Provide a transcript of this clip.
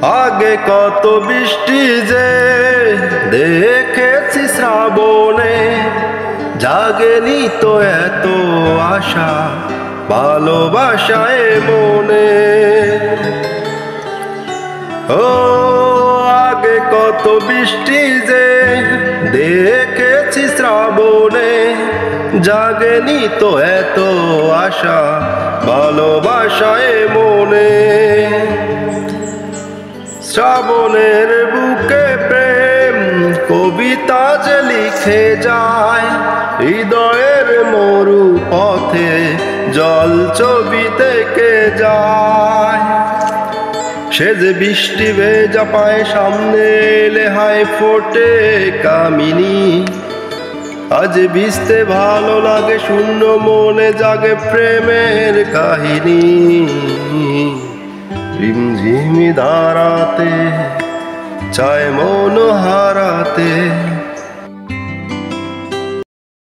আগে কত বৃষ্টি যে দেখেছি শ্রাবণে, জাগেনি তো এত আশা ভালোবাসায় মনে। ও আগে কত বৃষ্টি যে দেখেছি শ্রাবণে, জাগেনি তো এত আশা ভালোবাসায় মনে। শ্রাবণের বুকে প্রেম কবিতা যে লিখে যায়, হৃদয়ের মরু পথে জল ছবি থেকে যায়। সে যে বৃষ্টি ভেজা পায় সামনে এলে হায় ফোটে কামিনী, আজ ভিজতে ভালো লাগে শূন্য মনে জাগে প্রেমের কাহিনী। ঝিমঝিমি ধারাতে চায় মন হারাতে।